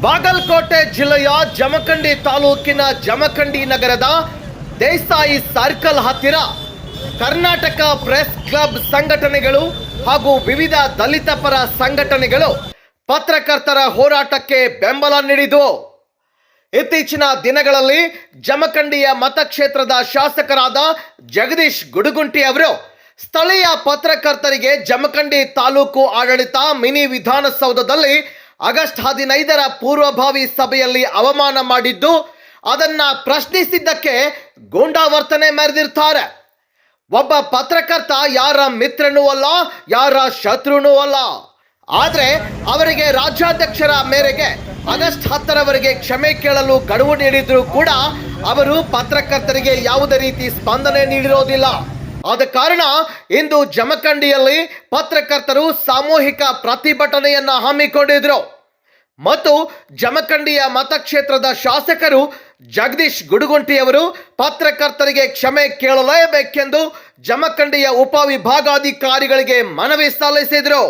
ಬಾಗಲಕೋಟೆ ಜಿಲ್ಲೆಯ ಜಮಖಂಡಿ ತಾಲೂಕಿನ ಜಮಖಂಡಿ ನಗರದ ದೇಸಾಯಿ ಸರ್ಕಲ್ ಹತ್ತಿರ ಕರ್ನಾಟಕ ಪ್ರೆಸ್ ಕ್ಲಬ್ ಸಂಘಟನೆಗಳು ಹಾಗೂ ವಿವಿಧ ದಲಿತ ಪರ ಸಂಘಟನೆಗಳು ಪತ್ರಕರ್ತರ ಹೋರಾಟಕ್ಕೆ ಬೆಂಬಲ ನೀಡಿದವು. ಇತ್ತೀಚಿನ ದಿನಗಳಲ್ಲಿ ಜಮಖಂಡಿಯ ಮತಕ್ಷೇತ್ರದ ಶಾಸಕರಾದ ಜಗದೀಶ್ ಗುಡುಗುಂಟಿ ಅವರು ಸ್ಥಳೀಯ ಪತ್ರಕರ್ತರಿಗೆ ಜಮಖಂಡಿ ತಾಲೂಕು ಆಡಳಿತ ಮಿನಿ ವಿಧಾನಸೌಧದಲ್ಲಿ ಆಗಸ್ಟ್ 15ರ ಪೂರ್ವಭಾವಿ ಸಭೆಯಲ್ಲಿ ಅವಮಾನ ಮಾಡಿದ್ದು, ಅದನ್ನ ಪ್ರಶ್ನಿಸಿದ್ದಕ್ಕೆ ಗೂಂಡಾವರ್ತನೆ ಮೆರೆದಿರ್ತಾರೆ. ಒಬ್ಬ ಪತ್ರಕರ್ತ ಯಾರ ಮಿತ್ರನೂ ಅಲ್ಲ, ಯಾರ ಶತ್ರುನೂ ಅಲ್ಲ. ಆದರೆ ಅವರಿಗೆ ರಾಜ್ಯಾಧ್ಯಕ್ಷರ ಮೇರೆಗೆ ಆಗಸ್ಟ್ 10ರವರೆಗೆ ಕ್ಷಮೆ ಕೇಳಲು ಗಡುವು ನೀಡಿದ್ರು ಕೂಡ ಅವರು ಪತ್ರಕರ್ತರಿಗೆ ಯಾವುದೇ ರೀತಿ ಸ್ಪಂದನೆ ನೀಡಿರೋದಿಲ್ಲ. ಆದ ಕಾರಣ ಇಂದು ಜಮಖಂಡಿಯಲ್ಲಿ ಪತ್ರಕರ್ತರು ಸಾಮೂಹಿಕ ಪ್ರತಿಭಟನೆಯನ್ನ ಹಮ್ಮಿಕೊಂಡಿದ್ರು ಮತ್ತು ಜಮಖಂಡಿಯ ಮತಕ್ಷೇತ್ರದ ಶಾಸಕರು ಜಗದೀಶ್ ಗುಡುಗುಂಟಿ ಅವರು ಪತ್ರಕರ್ತರಿಗೆ ಕ್ಷಮೆ ಕೇಳಲೇಬೇಕೆಂದು ಜಮಖಂಡಿಯ ಉಪವಿಭಾಗಾಧಿಕಾರಿಗಳಿಗೆ ಮನವಿ ಸಲ್ಲಿಸಿದರು.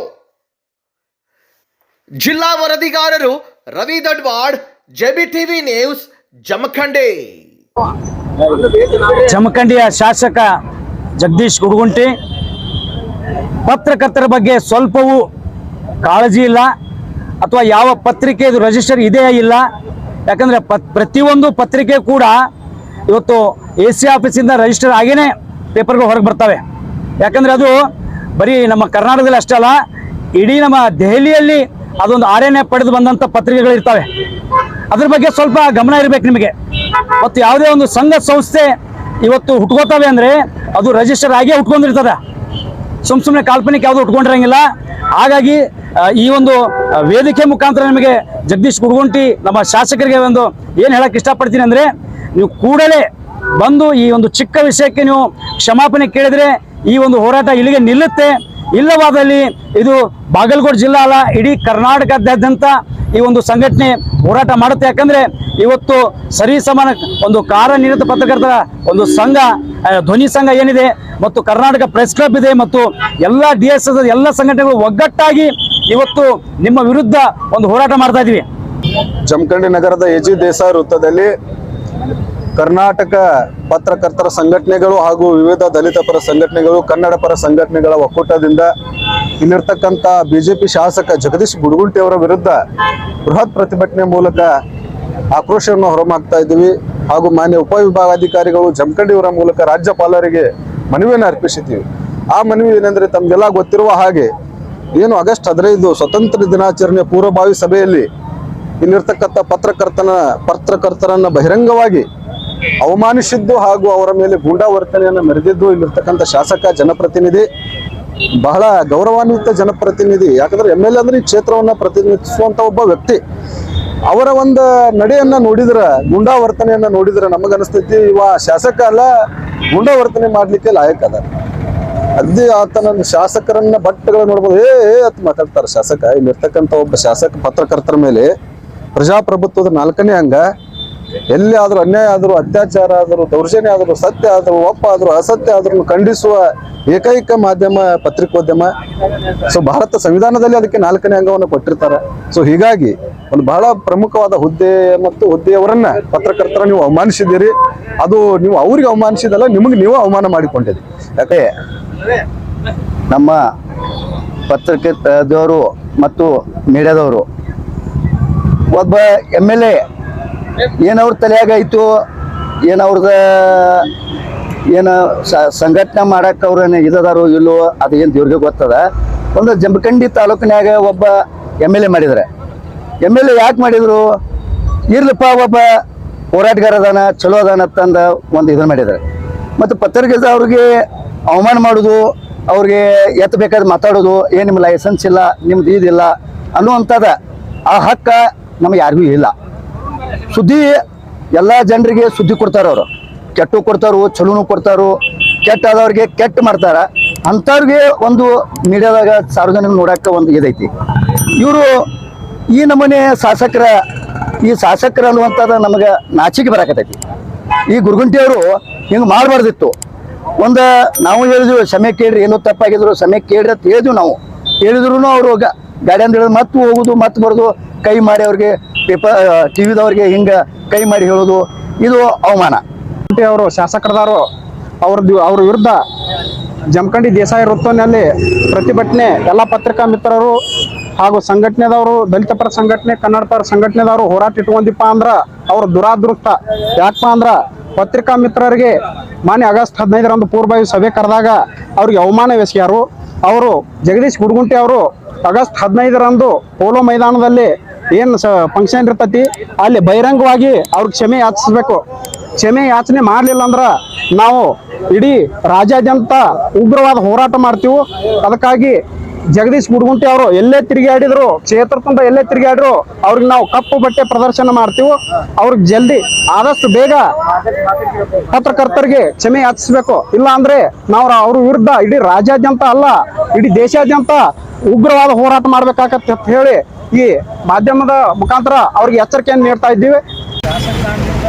ಜಿಲ್ಲಾ ವರದಿಗಾರರು ರವಿ ದಡ್ವಾಡ್, ಜೆಬಿಟಿವಿ ನ್ಯೂಸ್, ಜಮಖಂಡಿ. ಜಮಖಂಡಿಯ ಶಾಸಕ ಜಗದೀಶ್ ಗುಡುಗುಂಟಿ ಪತ್ರಕರ್ತರ ಬಗ್ಗೆ ಸ್ವಲ್ಪವೂ ಕಾಳಜಿ ಇಲ್ಲ ಅಥವಾ ಯಾವ ಪತ್ರಿಕೆ ಇದು ರಿಜಿಸ್ಟರ್ ಇದೆಯೇ ಇಲ್ಲ. ಯಾಕಂದರೆ ಪ್ರತಿಯೊಂದು ಪತ್ರಿಕೆ ಕೂಡ ಇವತ್ತು AC ಆಫೀಸಿಂದ ರಿಜಿಸ್ಟರ್ ಆಗೇನೆ ಪೇಪರ್ಗಳು ಹೊರಗೆ ಬರ್ತವೆ. ಯಾಕಂದರೆ ಅದು ಬರೀ ನಮ್ಮ ಕರ್ನಾಟಕದಲ್ಲಿ ಅಷ್ಟೇ ಅಲ್ಲ, ಇಡೀ ನಮ್ಮ ದೆಹಲಿಯಲ್ಲಿ ಅದೊಂದು RNA ಪಡೆದು ಬಂದಂಥ ಪತ್ರಿಕೆಗಳಿರ್ತವೆ. ಅದ್ರ ಬಗ್ಗೆ ಸ್ವಲ್ಪ ಗಮನ ಇರಬೇಕು ನಿಮಗೆ. ಮತ್ತು ಯಾವುದೇ ಒಂದು ಸಂಘ ಸಂಸ್ಥೆ ಇವತ್ತು ಹುಟ್ಕೋತವೆ ಅಂದರೆ ಅದು ರಿಜಿಸ್ಟರ್ ಆಗೇ ಹುಟ್ಕೊಂಡಿರ್ತದೆ, ಸುಮ್ಮನೆ ಕಾಲ್ಪನಿಕ ಯಾವುದು ಹುಟ್ಕೊಂಡಿರಂಗಿಲ್ಲ. ಹಾಗಾಗಿ ಈ ಒಂದು ವೇದಿಕೆ ಮುಖಾಂತರ ನಿಮಗೆ ಜಗದೀಶ್ ಗುಡುಗುಂಟಿ ನಮ್ಮ ಶಾಸಕರಿಗೆ ಒಂದು ಏನು ಹೇಳಕ್ಕೆ ಇಷ್ಟಪಡ್ತೀನಿ ಅಂದರೆ, ನೀವು ಕೂಡಲೇ ಬಂದು ಈ ಒಂದು ಚಿಕ್ಕ ವಿಷಯಕ್ಕೆ ನೀವು ಕ್ಷಮಾಪಣೆ ಕೇಳಿದರೆ ಈ ಒಂದು ಹೋರಾಟ ಇಲ್ಲಿಗೆ ನಿಲ್ಲುತ್ತೆ. ಇಲ್ಲವಾದಲ್ಲಿ ಇದು ಬಾಗಲಕೋಟೆ ಜಿಲ್ಲಾ ಅಲ್ಲ, ಇಡೀ ಕರ್ನಾಟಕದಾದ್ಯಂತ ಈ ಒಂದು ಸಂಘಟನೆ ಹೋರಾಟ ಮಾಡುತ್ತೆ. ಯಾಕಂದರೆ ಇವತ್ತು ಸರಿಸಮಾನ ಒಂದು ಕಾರ್ಯನಿರತ ಪತ್ರಕರ್ತರ ಒಂದು ಸಂಘ, ಧ್ವನಿ ಸಂಘ ಏನಿದೆ ಮತ್ತು ಕರ್ನಾಟಕ ಪ್ರೆಸ್ ಕ್ಲಬ್ ಇದೆ ಮತ್ತು ಎಲ್ಲ DSS ಎಲ್ಲ ಸಂಘಟನೆಗಳು ಒಗ್ಗಟ್ಟಾಗಿ ಇವತ್ತು ನಿಮ್ಮ ವಿರುದ್ಧ ಒಂದು ಹೋರಾಟ ಮಾಡ್ತಾ ಇದ್ದೀವಿ. ಜಮಖಂಡಿ ನಗರದ AG ದೇಸಾಯಿ ವೃತ್ತದಲ್ಲಿ ಕರ್ನಾಟಕ ಪತ್ರಕರ್ತರ ಸಂಘಟನೆಗಳು ಹಾಗೂ ವಿವಿಧ ದಲಿತ ಪರ ಸಂಘಟನೆಗಳು, ಕನ್ನಡ ಪರ ಸಂಘಟನೆಗಳ ಒಕ್ಕೂಟದಿಂದ ಇಲ್ಲಿರ್ತಕ್ಕಂಥ BJP ಶಾಸಕ ಜಗದೀಶ್ ಗುಡುಗುಂಟಿ ಅವರ ವಿರುದ್ಧ ಬೃಹತ್ ಪ್ರತಿಭಟನೆ ಮೂಲಕ ಆಕ್ರೋಶವನ್ನು ಹೊರಮಾಕ್ತಾ ಇದ್ದೀವಿ. ಹಾಗೂ ಮಾನ್ಯ ಉಪವಿಭಾಗಾಧಿಕಾರಿಗಳು ಜಮಖಂಡಿಯವರ ಮೂಲಕ ರಾಜ್ಯಪಾಲರಿಗೆ ಮನವಿಯನ್ನು ಅರ್ಪಿಸಿದ್ದೀವಿ. ಆ ಮನವಿ ಏನೆಂದರೆ, ತಮಗೆಲ್ಲ ಗೊತ್ತಿರುವ ಹಾಗೆ ಏನು ಆಗಸ್ಟ್ 15 ಸ್ವತಂತ್ರ ದಿನಾಚರಣೆ ಪೂರ್ವಭಾವಿ ಸಭೆಯಲ್ಲಿ ಇಲ್ಲಿರ್ತಕ್ಕಂಥ ಪತ್ರಕರ್ತರನ್ನ ಬಹಿರಂಗವಾಗಿ ಅವಮಾನಿಸಿದ್ದು ಹಾಗೂ ಅವರ ಮೇಲೆ ಗೂಂಡಾವರ್ತನೆಯನ್ನು ಮೆರೆದಿದ್ದು ಇಲ್ಲಿರ್ತಕ್ಕಂಥ ಶಾಸಕ, ಜನಪ್ರತಿನಿಧಿ, ಬಹಳ ಗೌರವಾನ್ವಿತ ಜನಪ್ರತಿನಿಧಿ. ಯಾಕಂದ್ರೆ MLA ಅಂದ್ರೆ ಈ ಕ್ಷೇತ್ರವನ್ನ ಪ್ರತಿನಿಧಿಸುವಂತ ಒಬ್ಬ ವ್ಯಕ್ತಿ. ಅವರ ಒಂದು ನಡೆಯನ್ನ ನೋಡಿದ್ರೆ, ಗೂಂಡಾವರ್ತನೆಯನ್ನ ನೋಡಿದ್ರೆ ನಮಗನಿಸ್ತೈತಿ ಇವ ಶಾಸಕ ಅಲ್ಲ, ಗೂಂಡಾವರ್ತನೆ ಮಾಡ್ಲಿಕ್ಕೆ ಲಾಯಕ್ ಅದ. ಅದೇ ಆತನ ಶಾಸಕರನ್ನ ಬಟ್ಟೆಗಳ ನೋಡ್ಬೋದು, ಅಂತ ಮಾತಾಡ್ತಾರೆ ಶಾಸಕ. ಇಲ್ಲಿರ್ತಕ್ಕಂಥ ಒಬ್ಬ ಶಾಸಕ ಪತ್ರಕರ್ತರ ಮೇಲೆ ಪ್ರಜಾಪ್ರಭುತ್ವದ 4ನೇ ಅಂಗ ಎಲ್ಲಿ ಆದರೂ ಅನ್ಯಾಯ ಆದರೂ, ಅತ್ಯಾಚಾರ ಆದರೂ, ದೌರ್ಜನ್ಯ ಆದರೂ, ಸತ್ಯ ಆದರೂ, ಒಪ್ಪ ಆದರೂ, ಅಸತ್ಯ ಆದರೂ ಖಂಡಿಸುವ ಏಕೈಕ ಮಾಧ್ಯಮ ಪತ್ರಿಕೋದ್ಯಮ. ಸೊ ಭಾರತ ಸಂವಿಧಾನದಲ್ಲಿ ಅದಕ್ಕೆ 4ನೇ ಅಂಗವನ್ನು ಕೊಟ್ಟಿರ್ತಾರೆ. ಸೊ ಹೀಗಾಗಿ ಒಂದು ಬಹಳ ಪ್ರಮುಖವಾದ ಹುದ್ದೆ ಮತ್ತು ಹುದ್ದೆಯವರನ್ನ ಪತ್ರಕರ್ತರ ನೀವು ಅವಮಾನಿಸಿದ್ದೀರಿ. ಅದು ನೀವು ಅವ್ರಿಗೆ ಅವಮಾನಿಸಿದಲ್ಲ, ನಿಮಗೆ ನೀವು ಅವಮಾನ ಮಾಡಿಕೊಂಡಿದ್ದೀರಿ. ಯಾಕೆ ನಮ್ಮ ಪತ್ರಕರ್ತದವರು ಮತ್ತು ಮೀಡಿಯಾದವರು ಒಬ್ಬ MLA ಏನವ್ರ ತಲೆಯಾಗಾಯ್ತು, ಏನವ್ರದ ಏನು ಸಂಘಟನೆ ಮಾಡಕ್ಕೆ ಅವ್ರೇನು ಇದದಾರೋ ಇಲ್ಲೋ ಅದು ಏನು ದೇವ್ರಿಗೆ ಗೊತ್ತದ. ಒಂದು ಜಮಖಂಡಿ ತಾಲೂಕಿನಾಗ ಒಬ್ಬ MLA ಮಾಡಿದ್ದಾರೆ. MLA ಯಾಕೆ ಮಾಡಿದ್ರು? ಇರ್ಲಪ್ಪ ಒಬ್ಬ ಹೋರಾಟಗಾರ ಅದಾನ, ಚಲೋ ಅದಾನ ಅಂತಂದ ಒಂದು ಇದನ್ನು ಮಾಡಿದ್ದಾರೆ. ಮತ್ತು ಪತ್ರಕರ್ತ ಅವ್ರಿಗೆ ಅವಮಾನ ಮಾಡೋದು, ಅವ್ರಿಗೆ ಎತ್ತಬೇಕಾದ್ರೆ ಮಾತಾಡೋದು, ಏನು ನಿಮ್ಮ ಲೈಸೆನ್ಸ್ ಇಲ್ಲ, ನಿಮ್ದು ಇದಿಲ್ಲ ಅನ್ನುವಂಥದ್ದು ಆ ಹಕ್ಕ ನಮಗೆ ಯಾರಿಗೂ ಇಲ್ಲ. ಸುದ್ದಿ ಎಲ್ಲ ಜನರಿಗೆ ಸುದ್ದಿ ಕೊಡ್ತಾರೆ. ಅವರು ಕೆಟ್ಟು ಕೊಡ್ತಾರೋ, ಚಲೋನು ಕೊಡ್ತಾರೋ, ಕೆಟ್ಟಾದವ್ರಿಗೆ ಕೆಟ್ಟ ಮಾಡ್ತಾರ. ಅಂಥವ್ರಿಗೆ ಒಂದು ಮೀಡಿಯಾದಾಗ ಸಾರ್ವಜನಿಕ ನೋಡಕ್ಕೆ ಒಂದು ಇದೈತಿ. ಇವರು ಈ ನಮೂನೆ ಈ ಶಾಸಕರ ಅನ್ನುವಂಥದ್ದು ನಮಗೆ ನಾಚಿಕೆ ಬರಾಕತೈತಿ. ಈ ಗುರುಗುಂಟಿ ಅವರು ಹಿಂಗೆ ಮಾಡಬಾರ್ದಿತ್ತು. ಒಂದು ನಾವು ಹೇಳಿದ್ವಿ ಕ್ಷಮೆ ಕೇಳ್ರಿ, ಏನೋ ತಪ್ಪಾಗಿದ್ರು ಕ್ಷಮೆ ಕೇಳ್ರಿ ಅಂತ ಹೇಳಿದ್ವಿ. ನಾವು ಹೇಳಿದ್ರು ಅವರು ಗಾಡಿ ಅಂತ ಹೇಳಿದ್ರು ಮತ್ತೆ ಹೋಗುದು ಮತ್ತೆ ಬರೋದು ಕೈ ಮಾಡಿ ಅವ್ರಿಗೆ ಪೇಪರ್ ಟಿವಿದವ್ರಿಗೆ ಹಿಂಗೆ ಕೈ ಮಾಡಿ ಹೇಳೋದು ಇದು ಅವಮಾನ. ಅವರು ಶಾಸಕರದಾರು ಅವ್ರ ವಿರುದ್ಧ ಜಮಖಂಡಿ ದೇಸಾಯಿ ವೃತ್ತದಲ್ಲಿ ಪ್ರತಿಭಟನೆ ಎಲ್ಲ ಪತ್ರಿಕಾ ಮಿತ್ರರು ಹಾಗೂ ಸಂಘಟನೆದವರು, ದಲಿತ ಪರ ಸಂಘಟನೆ, ಕನ್ನಡ ಪರ ಸಂಘಟನೆದವರು ಹೋರಾಟ ಇಟ್ಕೊಂಡಿಪ್ಪ ಅಂದ್ರ ಅವ್ರ ದುರಾದೃಷ್ಟ. ಯಾಕಪ್ಪ ಅಂದ್ರ ಪತ್ರಿಕಾ ಮಿತ್ರರಿಗೆ ಮಾನ್ಯ ಆಗಸ್ಟ್ 15ರಂದು ಪೂರ್ವಭಾವಿ ಸಭೆ ಕರೆದಾಗ ಅವ್ರಿಗೆ ಅವಮಾನವೆಸಗ್ಯಾರು. ಅವರು ಜಗದೀಶ್ ಗುಡ್ಗುಂಟಿ ಅವರು ಆಗಸ್ಟ್ 15ರಂದು ಪೋಲೋ ಮೈದಾನದಲ್ಲಿ ಏನು ಫಂಕ್ಷನ್ ಇರ್ತತಿ ಅಲ್ಲಿ ಬಹಿರಂಗವಾಗಿ ಅವ್ರಿಗೆ ಕ್ಷಮೆ ಯಾಚಿಸ್ಬೇಕು. ಕ್ಷಮೆ ಯಾಚನೆ ಮಾಡಲಿಲ್ಲ ಅಂದ್ರೆ ನಾವು ಇಡೀ ರಾಜ್ಯಾದ್ಯಂತ ಉಗ್ರವಾದ ಹೋರಾಟ ಮಾಡ್ತೀವಿ. ಅದಕ್ಕಾಗಿ ಜಗದೀಶ್ ಗುಡ್ಗುಂಟಿ ಅವರು ಎಲ್ಲೇ ತಿರುಗಾಡಿದ್ರು, ಕ್ಷೇತ್ರ ತುಂಬ ಎಲ್ಲೇ ತಿರುಗಾಡಿದ್ರು ಅವ್ರಿಗೆ ನಾವು ಕಪ್ಪು ಬಟ್ಟೆ ಪ್ರದರ್ಶನ ಮಾಡ್ತೀವಿ. ಅವ್ರಿಗೆ ಜಲ್ದಿ ಆದಷ್ಟು ಬೇಗ ಪತ್ರಕರ್ತರಿಗೆ ಕ್ಷಮೆ ಯಾಚಿಸ್ಬೇಕು. ಇಲ್ಲ ಅಂದ್ರೆ ನಾವು ಅವ್ರ ವಿರುದ್ಧ ಇಡೀ ರಾಜ್ಯಾದ್ಯಂತ ಅಲ್ಲ, ಇಡೀ ದೇಶಾದ್ಯಂತ ಉಗ್ರವಾದ ಹೋರಾಟ ಮಾಡ್ಬೇಕಾಗತ್ತೆ ಅಂತ ಹೇಳಿ ಈ ಮಾಧ್ಯಮದ ಮುಖಾಂತರ ಅವ್ರಿಗೆ ಎಚ್ಚರಿಕೆಯನ್ನು ನೀಡ್ತಾ ಇದ್ದೀವಿ. ಶಾಸಕಾಂಗದಿಂದ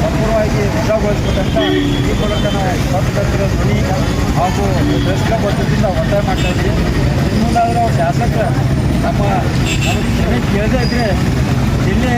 ಸಂಪೂರ್ಣವಾಗಿ ವಜಾಗೊಳಿಸಬೇಕಂತ ಈ ಮೂಲಕ ನಾವು ಪತ್ರಕರ್ತರ ಧ್ವನಿ ಹಾಗೂ ಪ್ರೆಸ್ ಕ್ಲಬ್ ವತಿಯಿಂದ ಒತ್ತಾಯ ಮಾಡ್ತಾ ಇದ್ದೀವಿ. ಇನ್ಮುಂದಾದರೂ ಶಾಸಕ ನಮ್ಮ ಕ್ಷಮೆ ಕೇಳದೇ ಇದ್ದರೆ ಜಿಲ್ಲೆ